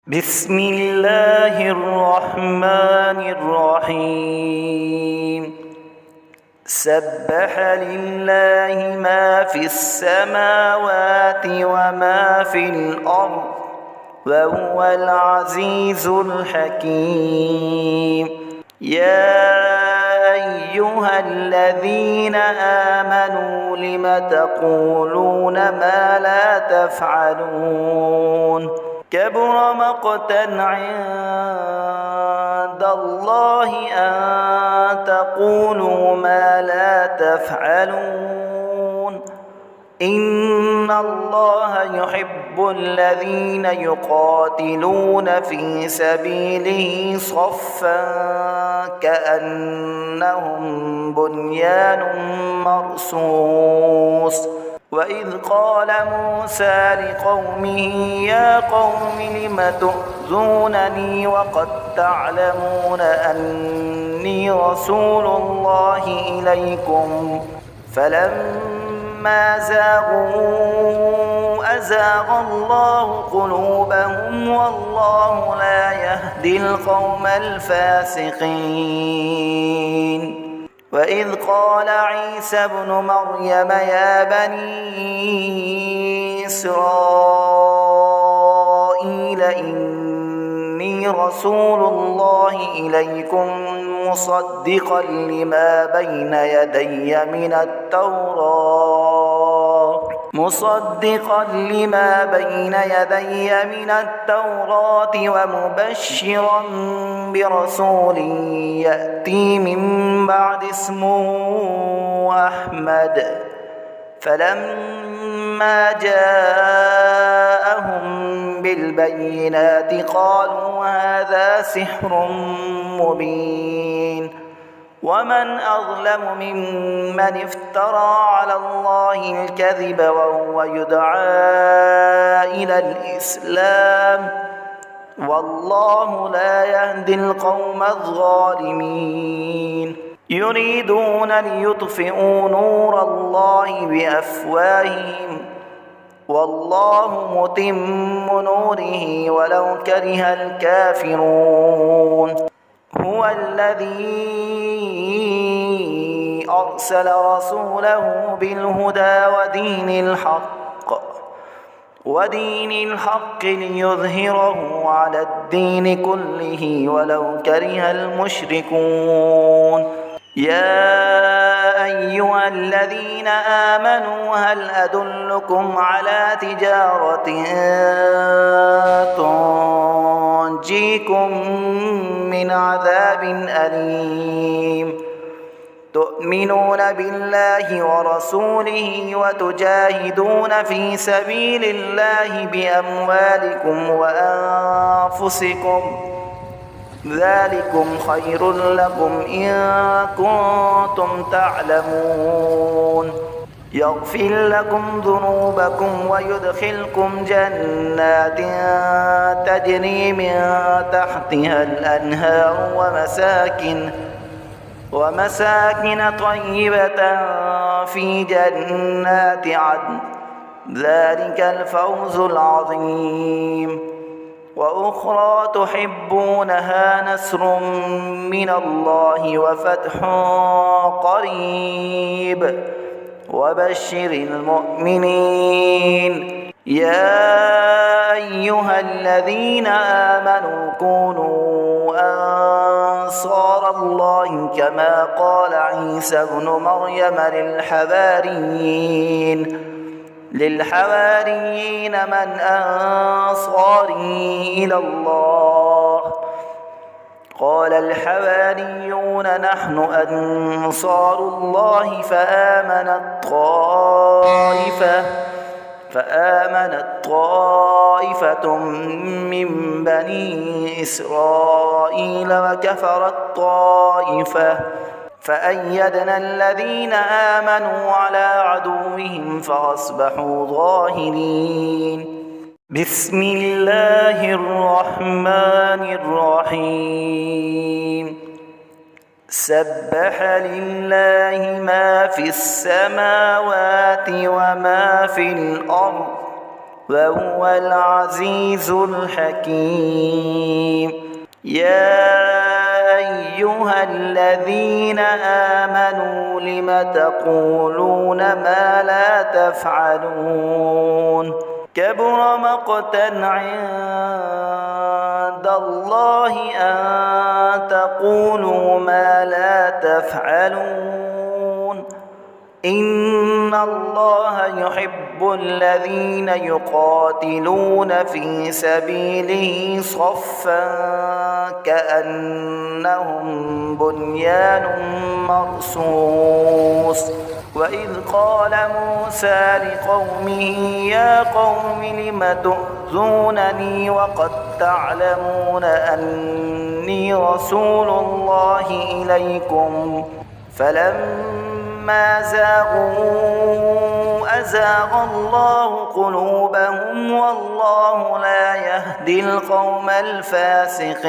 بسم الله الرحمن الرحيم سبح لله ما في السماوات وما في الأرض وهو العزيز الحكيم يا أيها الذين آمنوا لم تقولون ما لا تفعلون كبر مقتا عند الله أن تقولوا ما لا تفعلون إن الله يحب الذين يقاتلون في سبيله صفا كأنهم بنيان مرصوص وإذ قال موسى لقومه يا قوم لم تؤذونني وقد تعلمون أني رسول الله إليكم فلما زاغوا أزاغ الله قلوبهم والله لا يهدي القوم الفاسقين وإذ قال عيسى ابن مريم يا بني إسرائيل إني رسول الله إليكم مصدقا لما بين يدي من التوراة ومبشرا برسول يأتي من بعد اسمه أحمد فلما جاءهم بالبينات قالوا هذا سحر مبين ومن أظلم ممن افترى على الله الكذب وهو يدعى إلى الإسلام والله لا يهدي القوم الظالمين يريدون ليطفئوا نور الله بأفواههم والله متم نوره ولو كره الكافرون هو الذي أرسل رسوله بالهدى ودين الحق ليظهره على الدين كله ولو كره المشركون يا أيها الذين آمنوا هل أدلكم على تجارة تنجيكم من عذاب أليم تؤمنون بالله ورسوله وتجاهدون في سبيل الله بأموالكم وأنفسكم ذلكم خير لكم إن كنتم تعلمون يغفر لكم ذنوبكم ويدخلكم جنات تجري من تحتها الأنهار ومساكن طيبة في جنات عدن ذلك الفوز العظيم وأخرى تحبونها نصر من الله وفتح قريب وبشر المؤمنين يا أيها الذين آمنوا كونوا أنصار الله كما قال عيسى ابن مريم للحواريين من أنصاري إلى الله قال الحواريون نحن أنصار الله فآمنت طائفة من بني إسرائيل وكفرت طائفة فأيدنا الذين آمنوا على عدوهم فأصبحوا ظاهرين بسم الله الرحمن الرحيم سبح لله ما في السماوات وما في الأرض وهو العزيز الحكيم. يا أيها الذين آمنوا لم تقولون ما لا تفعلون كبر مقتا عند الله أن تقولوا ما لا تفعلون إن الله يحب الذين يقاتلون في سبيله صفا كأنهم بنيان مرصوص. وإذ قال موسى لقومه يا قوم لم تؤذونني وقد تعلمون أني رسول الله إليكم فلما زاغوا أزاغ الله قلوبهم والله لا يهدي القوم الفاسقين.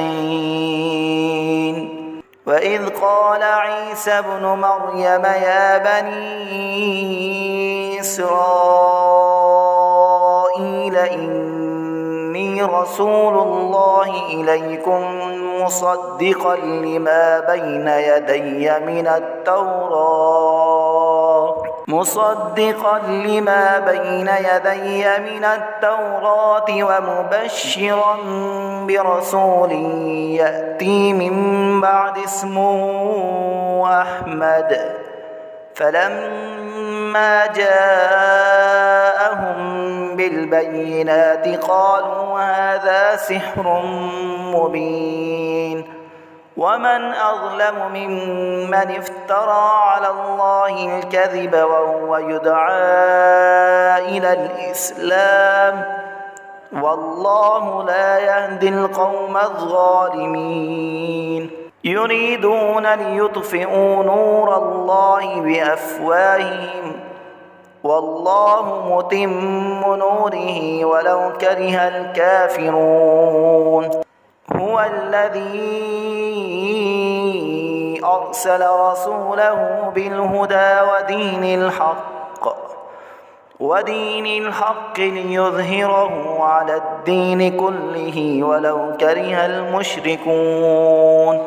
وإذ قال عيسى ابن مريم يا بني إسرائيل إني رسول الله إليكم مصدقا لما بين يدي من التوراة ومبشرا برسول يأتي من بعد اسمه أحمد. فلما جاءهم بالبينات قالوا هذا سحر مبين ومن أظلم ممن افترى على الله الكذب وهو يدعى إلى الإسلام والله لا يهدي القوم الظالمين. يريدون ليطفئوا نور الله بأفواههم والله متم نوره ولو كره الكافرون. هو الذي أرسل رسوله بالهدى ودين الحق ليظهره على الدين كله ولو كره المشركون.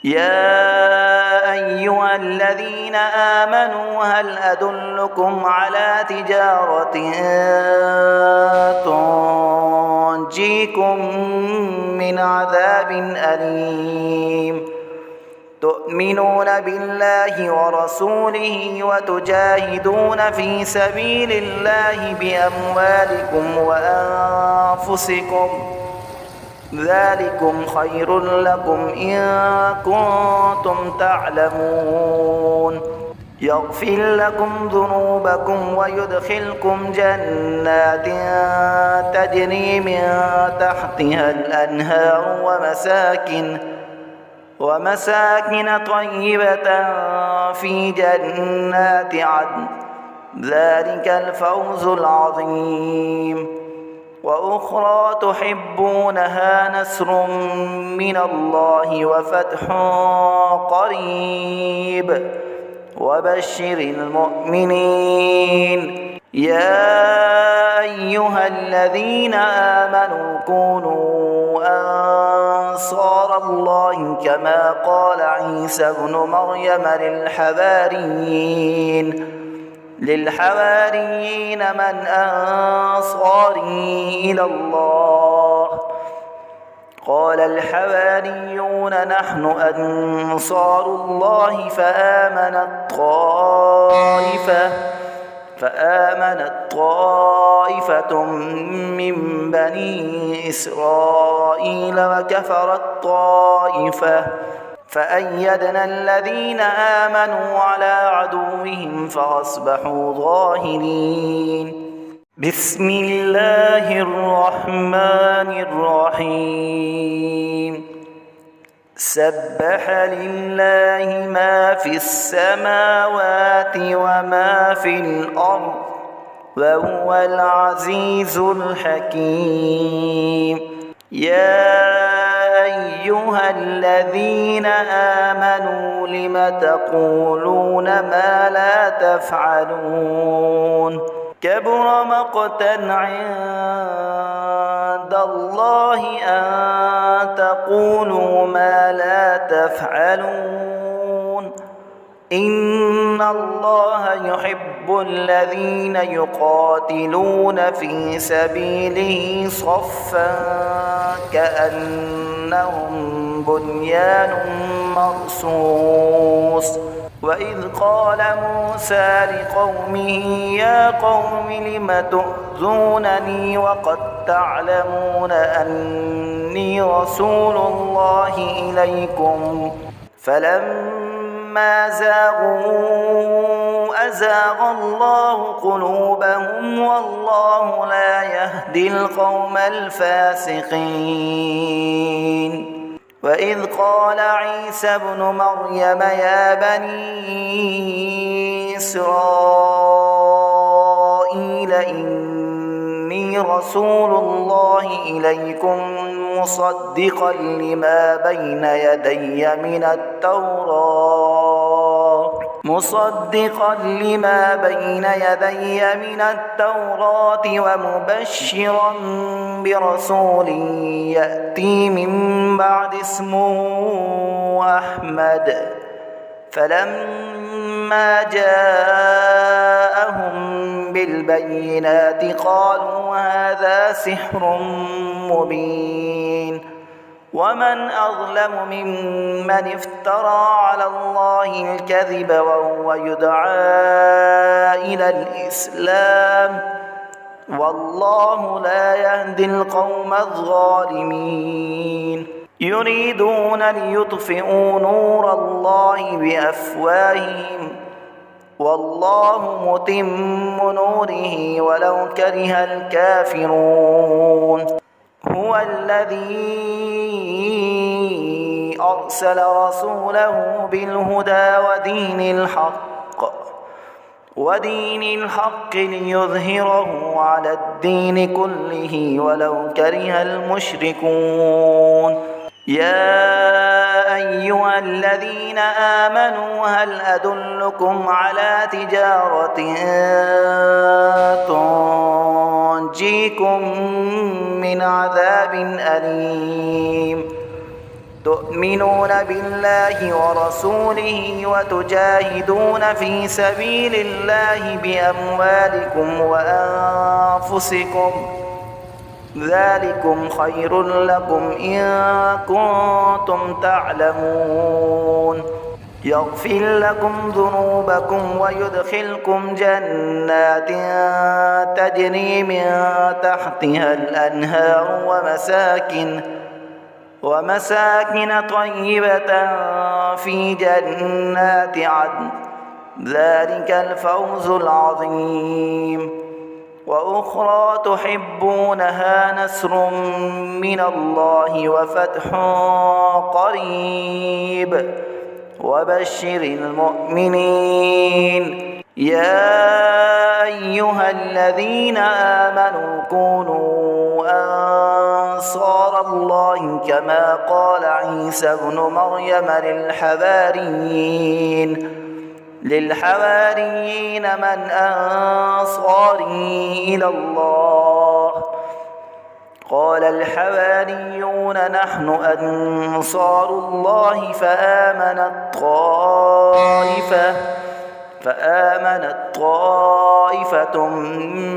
يا أيها الذين آمنوا هل أدلكم على تجارة تنجيكم من عذاب أليم تؤمنون بالله ورسوله وتجاهدون في سبيل الله بأموالكم وأنفسكم ذلكم خير لكم إن كنتم تعلمون. يغفر لكم ذنوبكم ويدخلكم جنات تجري من تحتها الأنهار ومساكن طيبة في جنات عدن ذلك الفوز العظيم. وأخرى تحبونها نصر من الله وفتح قريب وبشر المؤمنين. يا أيها الذين آمنوا كونوا أنصار الله كما قال عيسى ابن مريم للحواريين من أنصاري إلى الله قال الحواريون نحن أنصار الله فآمنت طائفة من بني إسرائيل وكفرت طائفة فأيدنا الذين آمنوا على عدوهم فأصبحوا ظاهرين. بسم الله الرحمن الرحيم. سبح لله ما في السماوات وما في الأرض وهو العزيز الحكيم. يا أيها الذين آمنوا لم تقولون ما لا تفعلون كبر مقتا عند الله أن تقولوا ما لا تفعلون إن الله يحب الذين يقاتلون في سبيله صفا كأنهم بنيان مرصوص وإذ قال موسى لقومه يا قوم لم تؤذونني وقد تعلمون أني رسول الله إليكم فلما زاغوا أزاغ الله قلوبهم والله لا يهدي القوم الفاسقين وإذ قال عيسى ابن مريم يا بني إسرائيل إني رسول الله إليكم مصدقا لما بين يدي من التوراة ومبشرا برسول يأتي من بعد اسمه أحمد فلما جاءهم بالبينات قالوا هذا سحر مبين ومن أظلم ممن افترى على الله الكذب وهو يدعى إلى الإسلام والله لا يهدي القوم الظالمين يريدون ليطفئوا نور الله بأفواههم والله متم نوره ولو كره الكافرون هو الذي أرسل رسوله بالهدى ودين الحق ليظهره على الدين كله ولو كره المشركون يا أيها الذين آمنوا هل أدلكم على تجارة تنجيكم من عذاب أليم تؤمنون بالله ورسوله وتجاهدون في سبيل الله بأموالكم وأنفسكم ذلكم خير لكم إن كنتم تعلمون يغفر لكم ذنوبكم ويدخلكم جنات تجري من تحتها الأنهار ومساكن طيبة في جنات عدن ذلك الفوز العظيم وأخرى تحبونها نصر من الله وفتح قريب وبشر المؤمنين يا أيها الذين آمنوا كونوا أنصار الله كما قال عيسى ابن مريم للحواريين من أنصاري إلى الله قال الحواريون نحن أنصار الله فآمنت طائفة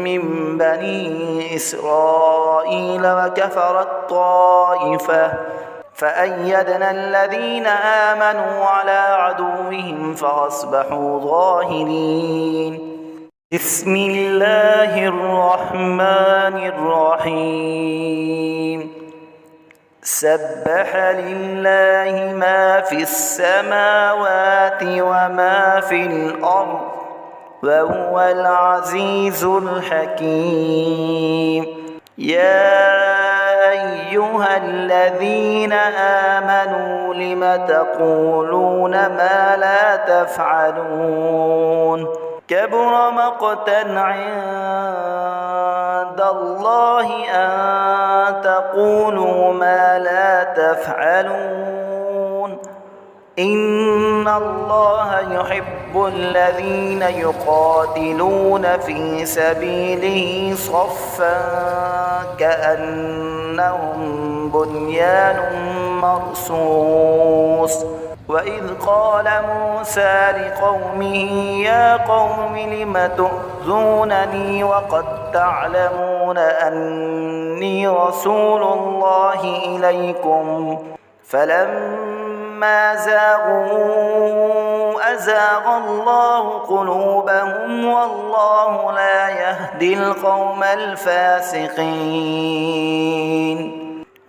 من بني إسرائيل وكفرت طائفة فأيدنا الذين آمنوا على عدوهم فأصبحوا ظاهرين بسم الله الرحمن الرحيم سبح لله ما في السماوات وما في الأرض وهو العزيز الحكيم يا أيها الذين آمنوا لم تقولون ما لا تفعلون كبر مقتا عند الله أن تقولوا ما لا تفعلون إن الله يحب الذين يقاتلون في سبيله صفا كأنهم بنيان مرصوص وإذ قال موسى لقومه يا قوم لم تؤذونني وقد تعلمون أني رسول الله إليكم فلما زاغوا أزاغ الله قلوبهم والله لا يهدي القوم الفاسقين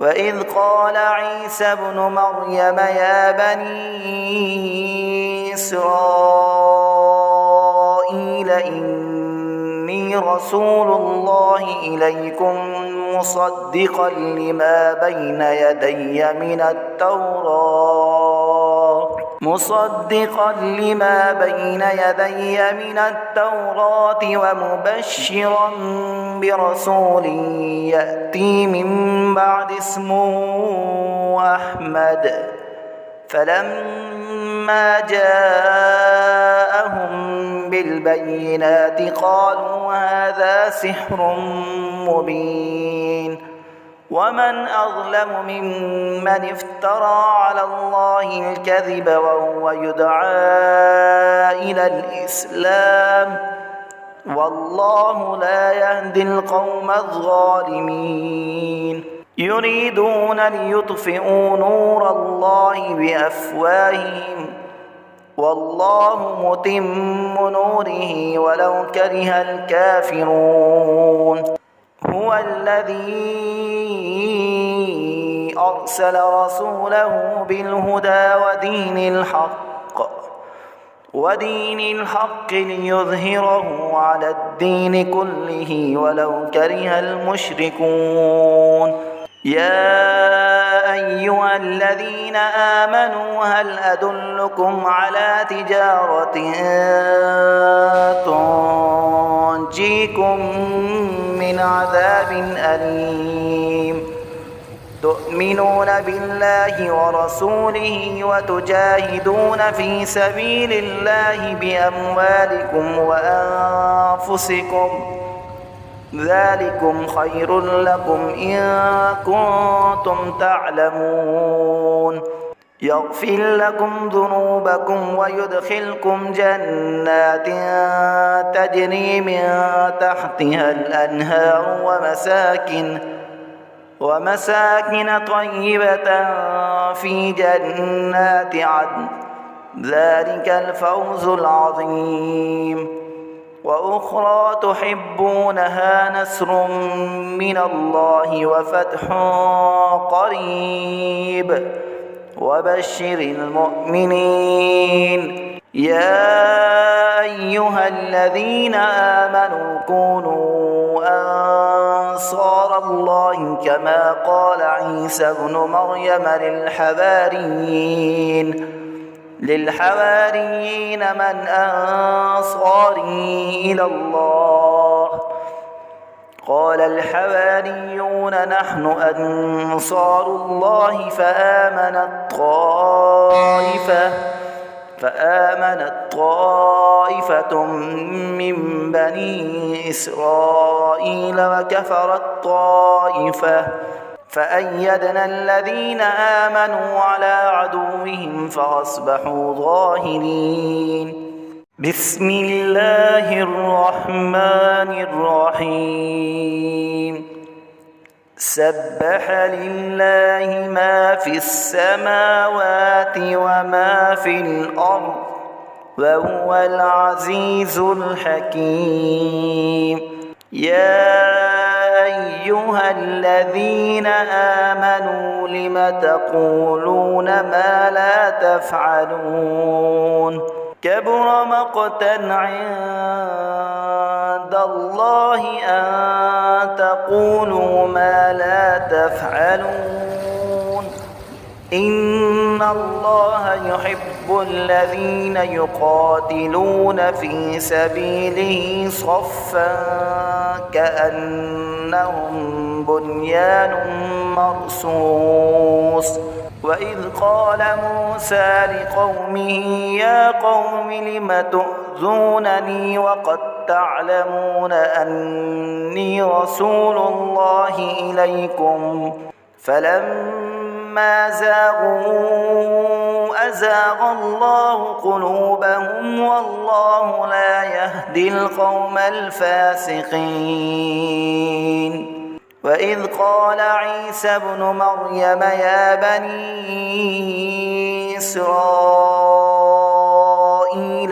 وإذ قال عيسى ابن مريم يا بني إسرائيل إني رسول الله إليكم مصدقا لما بين يدي من التوراة ومبشرا برسول يأتي من بعد اسمه أحمد فلما جاءهم بالبينات قالوا هذا سحر مبين ومن أظلم ممن افترى على الله الكذب وهو يدعى إلى الإسلام والله لا يهدي القوم الظالمين يريدون ليطفئوا نور الله بأفواههم والله متم نوره ولو كره الكافرون هو الذي أرسل رسوله بالهدى ودين الحق ليظهره على الدين كله ولو كره المشركون يا أيها الذين آمنوا هل أدلكم على تجارة تنجيكم من عذاب أليم تؤمنون بالله ورسوله وتجاهدون في سبيل الله بأموالكم وأنفسكم ذلكم خير لكم إن كنتم تعلمون يغفر لكم ذنوبكم ويدخلكم جنات تجري من تحتها الأنهار ومساكن طيبة في جنات عدن ذلك الفوز العظيم وأخرى تحبونها نصر من الله وفتح قريب وبشر المؤمنين يا أيها الذين آمنوا كونوا أنصار الله كما قال عيسى ابن مريم للحواريين من أنصاري إلى الله قال الحواريون نحن أنصار الله فآمنت طائفة من بني إسرائيل وكفرت طائفة فأيدنا الذين آمنوا على عدوهم فأصبحوا ظاهرين بسم الله الرحمن الرحيم سبح لله ما في السماوات وما في الأرض وهو العزيز الحكيم يا أيها الذين آمنوا لم تقولون ما لا تفعلون كبر مقتا عند الله أن تقولوا ما لا تفعلون إن الله يحب الذين يقاتلون في سبيله صفا كأنهم بنيان مرصوص وإذ قال موسى لقومه يا قوم لم تؤذونني وقد تعلمون أني رسول الله إليكم فلما زاغوا أزاغ الله قلوبهم والله لا يهدي القوم الفاسقين. وإذ قال عيسى ابن مريم يا بني إسرائيل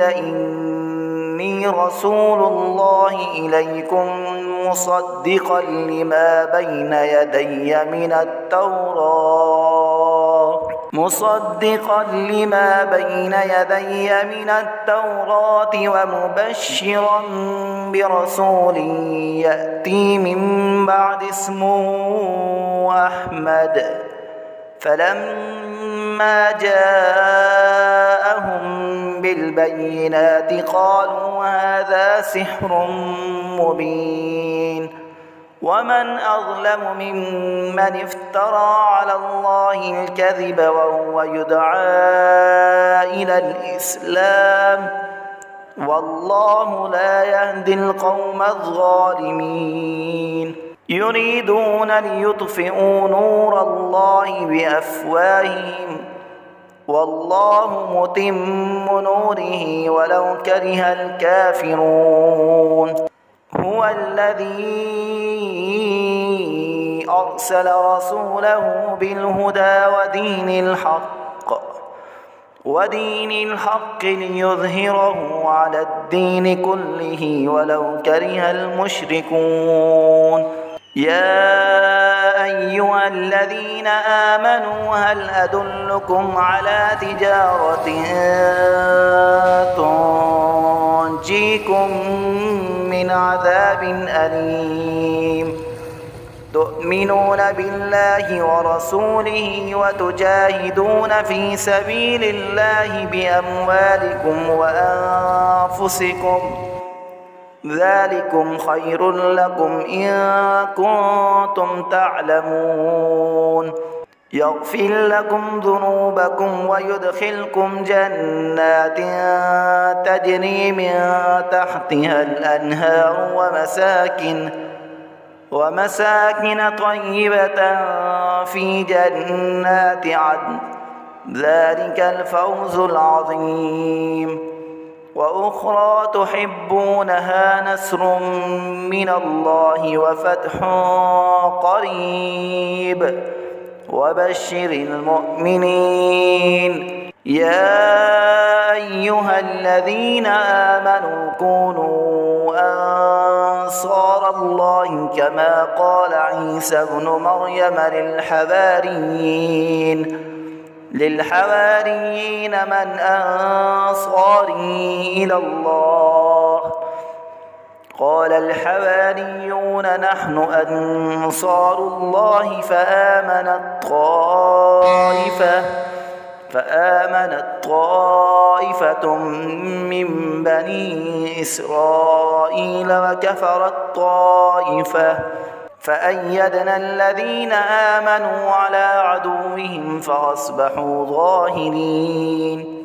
إني رسول الله إليكم مصدقا لما بين يدي من التوراة ومبشرا برسول يأتي من بعد اسمه أحمد. فلما جاءهم بالبينات قالوا هذا سحر مبين. ومن أظلم ممن افترى على الله الكذب وهو يدعى إلى الإسلام والله لا يهدي القوم الظالمين. يريدون ليطفئوا نور الله بأفواههم والله متم نوره ولو كره الكافرون. هو الذي أرسل رسوله بالهدى ودين الحق ليظهره على الدين كله ولو كره المشركون. يا أيها الذين آمنوا هل أدلكم على تجارة تنجيكم من عذاب أليم تؤمنون بالله ورسوله وتجاهدون في سبيل الله بأموالكم وأنفسكم ذلكم خير لكم إن كنتم تعلمون. يغفر لكم ذنوبكم ويدخلكم جنات تجري من تحتها الأنهار ومساكن طيبة في جنات عدن ذلك الفوز العظيم. وأخرى تحبونها نصر من الله وفتح قريب وبشر المؤمنين. يا أيها الذين آمنوا كونوا أنصار الله كما قال عيسى ابن مريم للحواريين من أنصاري إلى الله قال الحواريون نحن أنصار الله فآمنت طائفة من بني إسرائيل وكفرت طائفة فأيدنا الذين آمنوا على عدوهم فأصبحوا ظاهرين.